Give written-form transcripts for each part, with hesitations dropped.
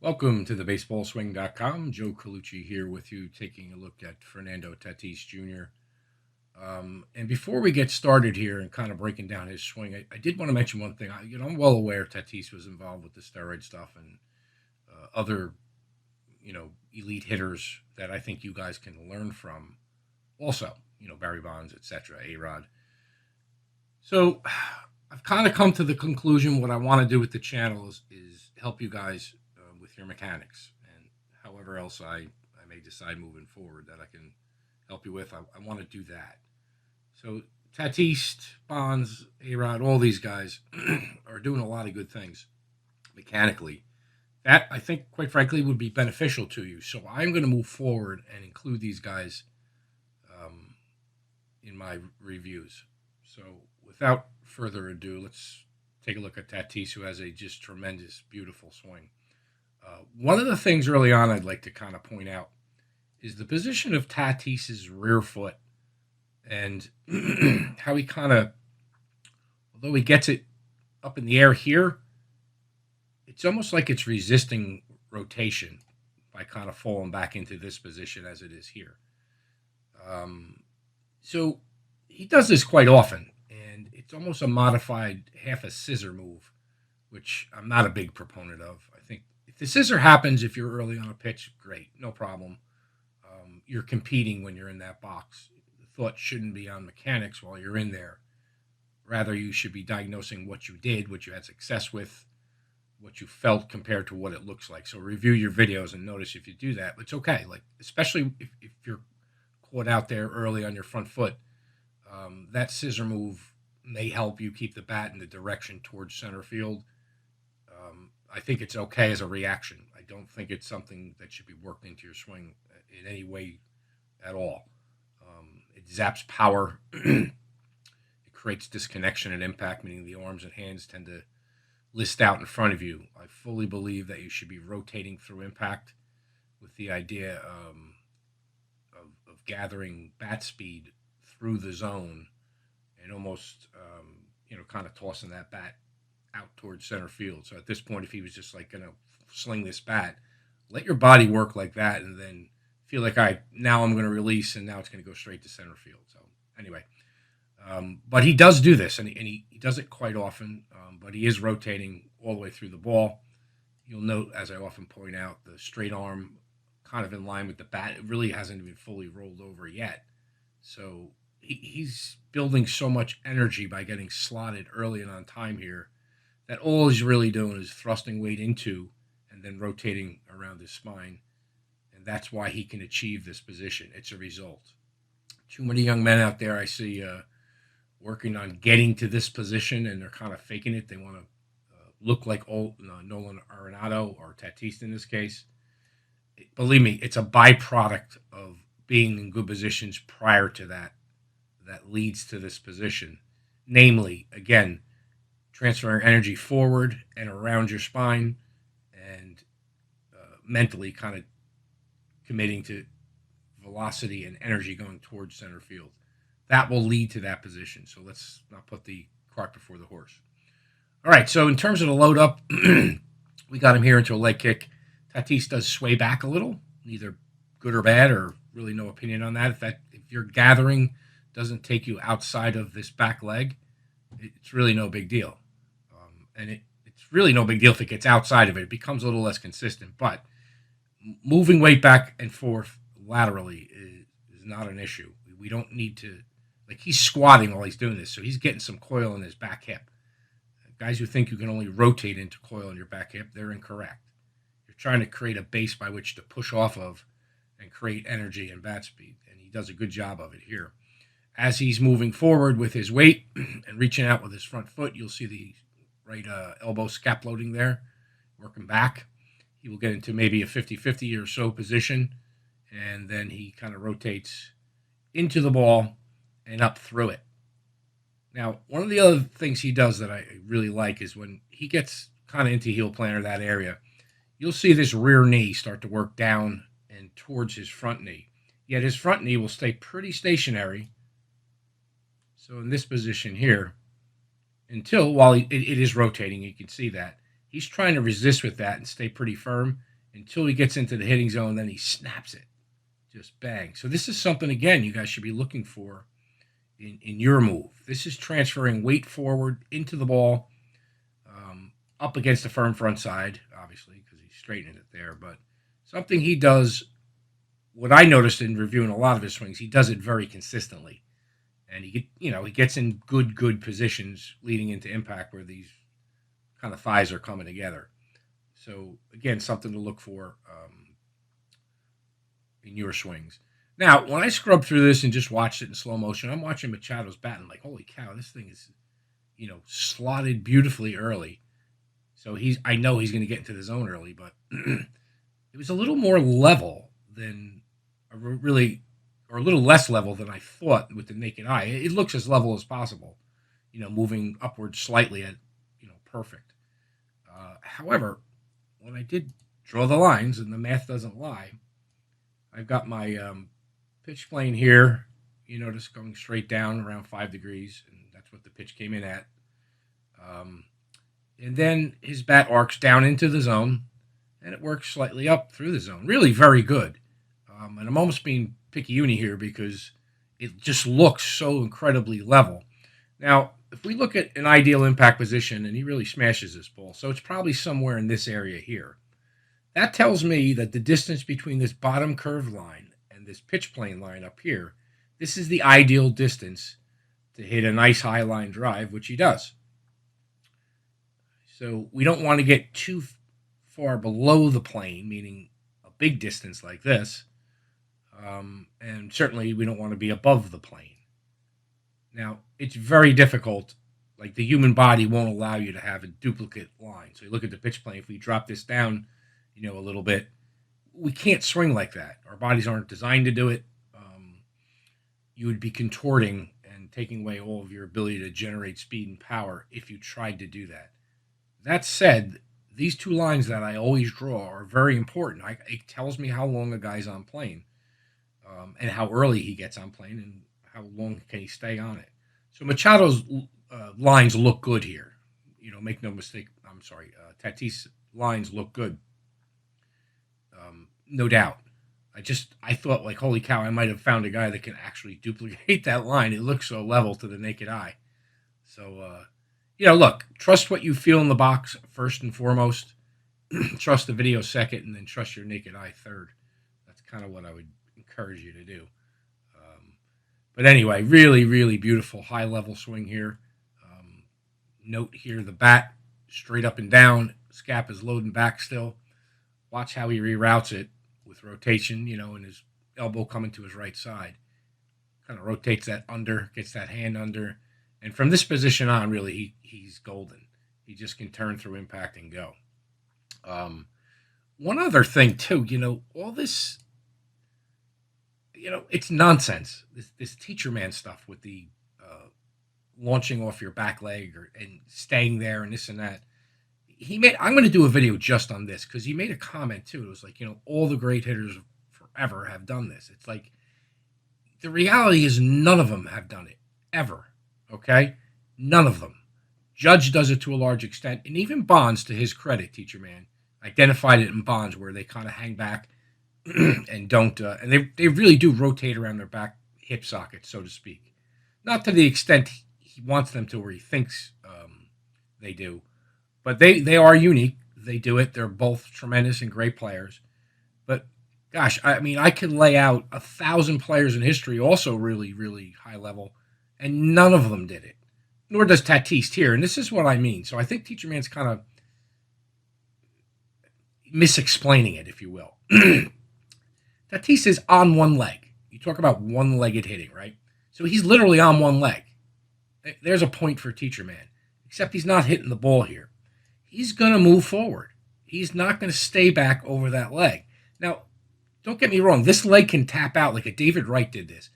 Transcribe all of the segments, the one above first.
Welcome to the baseballswing.com. Joe Colucci here with you, taking a look at Fernando Tatis Jr. And before we get started here and kind of breaking down his swing, I did want to mention one thing. I'm well aware Tatis was involved with the steroid stuff and other, elite hitters that I think you guys can learn from. Also, Barry Bonds, etc., A-Rod. So I've kind of come to the conclusion what I want to do with the channel is help you guys with your mechanics and however else I may decide moving forward that I can help you with. I want to do that. So Tatis, Bonds, A-Rod, all these guys are doing a lot of good things mechanically. That I think, quite frankly, would be beneficial to you. So I'm going to move forward and include these guys um, in my reviews. So without further ado, let's take a look at Tatis, who has a just tremendous, beautiful swing. One of the things early on I'd like to kind of point out is the position of Tatis's rear foot and how he kind of, although he gets it up in the air here, it's almost like it's resisting rotation by kind of falling back into this position as it is here. Um, so he does this quite often, and it's almost a modified half a scissor move, which I'm not a big proponent of. I think if the scissor happens, if you're early on a pitch, great, no problem. You're competing when you're in that box. The thought shouldn't be on mechanics while you're in there. Rather, you should be diagnosing what you did, what you had success with, what you felt compared to what it looks like. So review your videos and notice if you do that. It's okay, like especially if you're caught out there early on your front foot. That scissor move may help you keep the bat in the direction towards center field. I think it's okay as a reaction. I don't think it's something that should be worked into your swing in any way at all. It zaps power. It creates disconnection at impact, meaning the arms and hands tend to list out in front of you. I fully believe that you should be rotating through impact with the idea of gathering bat speed through the zone and almost, kind of tossing that bat out towards center field. So at this point, if he was just like going to sling this bat, let your body work like that and then feel like, now I'm going to release and now it's going to go straight to center field. So anyway, but he does do this and he does it quite often, but he is rotating all the way through the ball. You'll note, as I often point out, the straight arm kind of in line with the bat. It really hasn't even fully rolled over yet. So he's building so much energy by getting slotted early and on time here that all he's really doing is thrusting weight into and then rotating around his spine. And that's why he can achieve this position. It's a result. Too many young men out there I see working on getting to this position, and they're kind of faking it. They want to look like old Nolan Arenado or Tatis in this case. Believe me, it's a byproduct of being in good positions prior to that leads to this position. Namely, again, transferring energy forward and around your spine and mentally kind of committing to velocity and energy going towards center field. That will lead to that position. So let's not put the cart before the horse. All right, so in terms of the load up, we got him here into a leg kick. Tatis does sway back a little, neither good or bad, or really no opinion on that. If your gathering doesn't take you outside of this back leg, it's really no big deal. And it's really no big deal if it gets outside of it. It becomes a little less consistent. But moving weight back and forth laterally is not an issue. We don't need to, like, he's squatting while he's doing this, so he's getting some coil in his back hip. Guys who think you can only rotate into coil in your back hip, they're incorrect. You're trying to create a base by which to push off of and create energy and bat speed, and he does a good job of it here. As he's moving forward with his weight and reaching out with his front foot, you'll see the right elbow scap loading there, working back. He will get into maybe a 50-50 or so position, and then he kind of rotates into the ball and up through it. Now, one of the other things he does that I really like is when he gets kind of into heel planter, that area, you'll see this rear knee start to work down and towards his front knee. Yet his front knee will stay pretty stationary. So in this position here, until while it is rotating, you can see that. He's trying to resist with that and stay pretty firm. until he gets into the hitting zone. Then he snaps it, just bang. So this is something again you guys should be looking for in your move. This is transferring weight forward into the ball, up against a firm front side, obviously because he's straightening it there. But something he does, what I noticed in reviewing a lot of his swings, he does it very consistently, and he gets in good positions leading into impact where these kind of thighs are coming together. So again, something to look for in your swings. Now, when I scrubbed through this and just watched it in slow motion, I'm watching Machado's bat and like, holy cow, this thing is, slotted beautifully early. So I know he's going to get into the zone early, but it was a little more level than or a little less level than I thought with the naked eye. It looks as level as possible, moving upward slightly at, perfect. However, when I did draw the lines, and the math doesn't lie, I've got my pitch plane here, just going straight down around 5 degrees, and that's what the pitch came in at. And then his bat arcs down into the zone, and it works slightly up through the zone. Really very good. And I'm almost being picky-uni here because it just looks so incredibly level. Now, if we look at an ideal impact position, and he really smashes this ball, so it's probably somewhere in this area here. That tells me that the distance between this bottom curved line and this pitch plane line up here, this is the ideal distance to hit a nice high line drive, which he does. So we don't want to get too far below the plane, meaning a big distance like this. And certainly we don't want to be above the plane. Now, it's very difficult. Like, the human body won't allow you to have a duplicate line. So you look at the pitch plane. If we drop this down, a little bit, we can't swing like that. Our bodies aren't designed to do it. You would be contorting and taking away all of your ability to generate speed and power if you tried to do that. That said, these two lines that I always draw are very important. It tells me how long a guy's on plane, and how early he gets on plane, and how long can he stay on it. So Machado's lines look good here. Make no mistake. I'm sorry. Tatis lines look good. No doubt. I thought, like, holy cow, I might have found a guy that can actually duplicate that line. It looks so level to the naked eye. So, look, trust what you feel in the box first and foremost. Trust the video second, and then trust your naked eye third. That's kind of what I would encourage you to do. But anyway, really, really beautiful high-level swing here. Note here, the bat straight up and down. Scap is loading back still. Watch how he reroutes it with rotation, and his elbow coming to his right side. Kind of rotates that under, gets that hand under. And from this position on, really, he's golden. He just can turn through impact and go. One other thing, too, all this, it's nonsense. This teacher man stuff with the launching off your back leg and staying there and this and that. I'm going to do a video just on this because he made a comment, too. It was like, all the great hitters forever have done this. It's like, the reality is none of them have done it, ever. Okay? None of them. Judge does it to a large extent, and even Bonds, to his credit, teacher man, identified it in Bonds where they kind of hang back and don't, and they really do rotate around their back hip socket, so to speak. Not to the extent he wants them to, where he thinks they do, but they are unique. They do it. They're both tremendous and great players. But gosh, I could lay out 1,000 players in history also really, really high level, and none of them did it. Nor does Tatis here, and this is what I mean. So I think Teacher Man's kind of misexplaining it, if you will. Tatis is on one leg. You talk about one-legged hitting, right? So he's literally on one leg. There's a point for Teacher Man, except he's not hitting the ball here. He's going to move forward. He's not going to stay back over that leg. Now, don't get me wrong. This leg can tap out like a David Wright did this,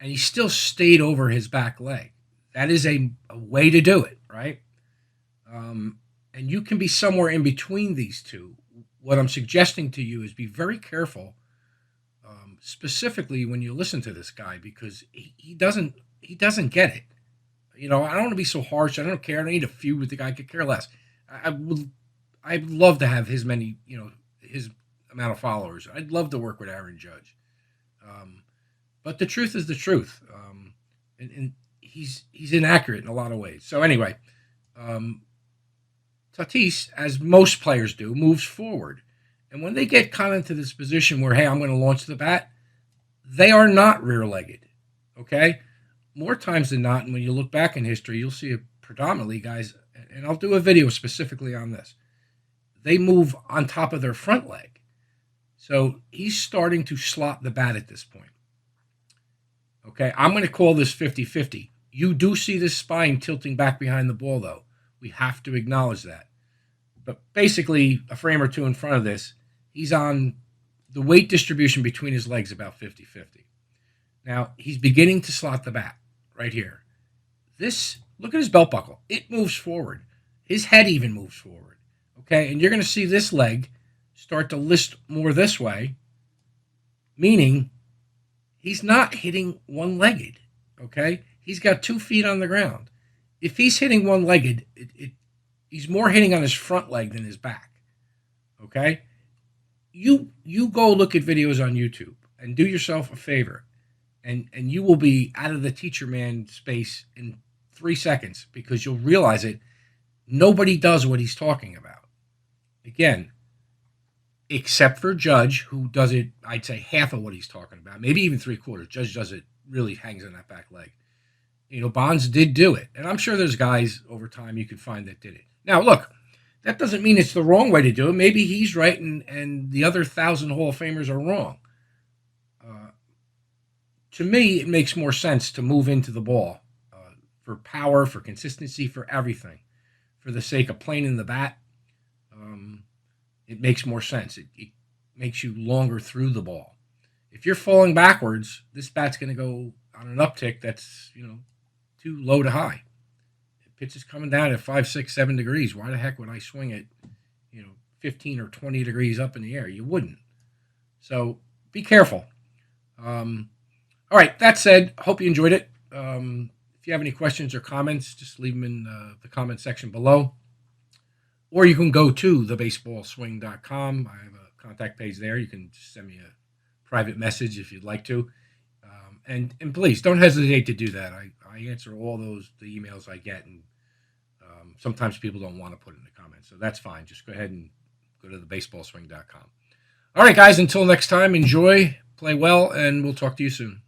and he still stayed over his back leg. That is a way to do it, right? And you can be somewhere in between these two. What I'm suggesting to you is be very careful, specifically when you listen to this guy, because he doesn't get it. I don't want to be so harsh. I don't care. I don't need a feud with the guy. I could care less. I'd love to have his amount of followers. I'd love to work with Aaron Judge. But the truth is the truth. And he's inaccurate in a lot of ways. So anyway, um, Tatis, as most players do, moves forward. And when they get kind of into this position where, hey, I'm going to launch the bat, they are not rear-legged. Okay? More times than not, and when you look back in history, you'll see it predominantly, guys, and I'll do a video specifically on this. They move on top of their front leg. So he's starting to slot the bat at this point. Okay, I'm going to call this 50-50. You do see this spine tilting back behind the ball, though. We have to acknowledge that. But basically, a frame or two in front of this, he's on the weight distribution between his legs about 50-50. Now, he's beginning to slot the bat right here. This, look at his belt buckle. It moves forward. His head even moves forward. Okay, and you're going to see this leg start to list more this way, meaning he's not hitting one-legged, okay? He's got 2 feet on the ground. If he's hitting one-legged, he's more hitting on his front leg than his back, okay? You go look at videos on YouTube and do yourself a favor, and you will be out of the teacher man space in 3 seconds because you'll realize it. Nobody does what he's talking about. Again, except for Judge, who does it, I'd say, half of what he's talking about, maybe even 3/4. Judge does it, really hangs on that back leg. You know, Bonds did do it, and I'm sure there's guys over time you could find that did it. Now, look, that doesn't mean it's the wrong way to do it. Maybe he's right and the other 1,000 Hall of Famers are wrong. To me, it makes more sense to move into the ball for power, for consistency, for everything. For the sake of playing in the bat, it makes more sense. It makes you longer through the ball. If you're falling backwards, this bat's going to go on an uptick that's, too low to high. If pitch is coming down at 5, 6, 7 degrees, why the heck would I swing it, 15 or 20 degrees up in the air? You wouldn't. So be careful. All right, that said, hope you enjoyed it. If you have any questions or comments, just leave them in the comment section below. Or you can go to thebaseballswing.com. I have a contact page there. You can just send me a private message if you'd like to. And please, don't hesitate to do that. I answer all the emails I get, and sometimes people don't want to put it in the comments. So that's fine. Just go ahead and go to thebaseballswing.com. All right, guys, until next time, enjoy, play well, and we'll talk to you soon.